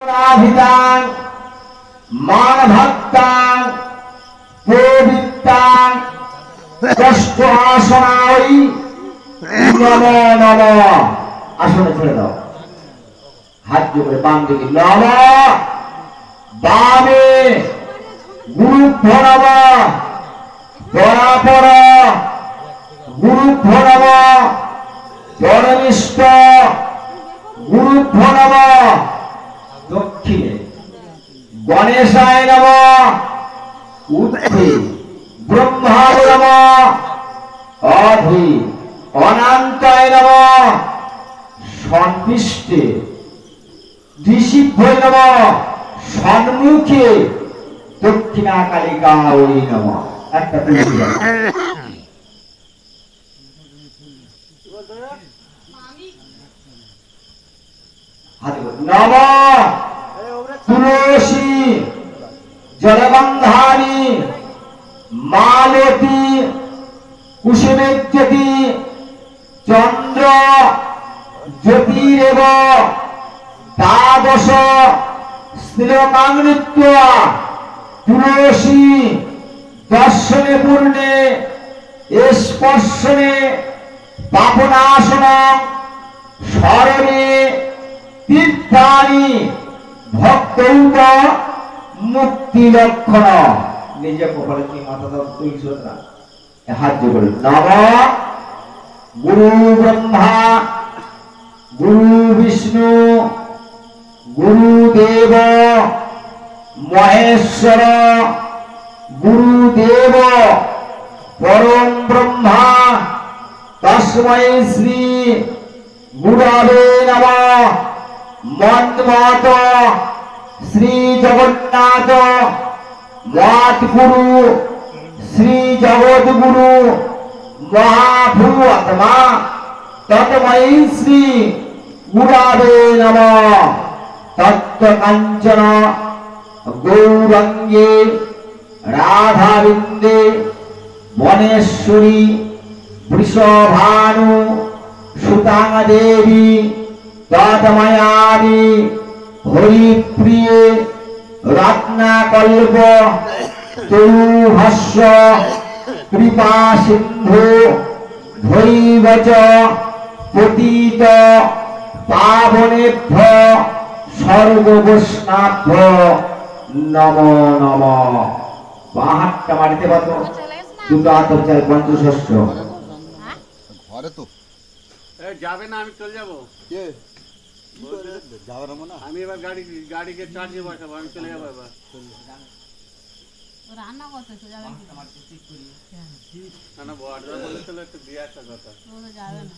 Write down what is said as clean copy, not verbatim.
ভিতাং মানভক্তাং পবিত্তাং কষ্ট আসনাই নম নম। আসনে ছেড়ে দাও, হাত জোড়ে বাম দিকে নম, বামে গুরুভ্য নম, পরাপর গুরুভ্য নম, পরমিষ্ট গুরুভ্য নম। দক্ষিণে গণেশায় নম, উত্তরে ব্রহ্মায় নম, অধি অনন্তায় নম, সন্পৃষ্টে ঋষিভ্যৈ নম, সন্মুখে দক্ষিণা কালিকায় নম। একটা তুলসী গাছ। নম তুলসী জলবন্ধানি মালতী কুসুমেজ্যোতি চন্দ্র জ্যোতিরেব দ্বাদশ শ্লোকান্বিত্বা তুলসী দর্শনে পূর্ণে স্পর্শনে পাপনাশন স্মরণে তীর্থানি ভক্তৌত মুক্তি লক্ষণ। নিজে কপালে কি মাথা দাও, তুই শ্রদ্ধা হাত জোড়। নম গুরু ব্রহ্মা গুরু বিষ্ণু গুরুদেব মহেশ্বর গুরুদেব পরম ব্রহ্মা তস্मै শ্রী গুরবে নমঃ। মন্মত শ্রী জগন্নাথ মত গুরু শ্রী জগদ্গুরু মহাভূ আত্মা তস্मै শ্রী গুরবে নমঃ। তত্ত্ব কাঞ্চন গৌরাঙ্গে রাধাবিন্দে বনেশ্বরী বৃষভানু সুতাং দেবী তৎময়ামি হরিপ্রিয়ে রত্নাকল্প তরুহস্য কৃপা সিন্ধু ধৈবচ পতিত পাবনেভ্য সর্ববৈষ্ণাভ্য নমো নমঃ। বাহাতটা মাটিতে বাঁধো, দুটো হাত চাই পঞ্চষষ্ঠ। ঘরে তো যাবে না, আমি চলে যাবো। আমি এবার গাড়িকে চার্জে বসাবো, আমি চলে যাবো এবার। রান্না করতে যাবে না বড় বলে চলে একটু দিয়ে আসা কথা। যাবে না।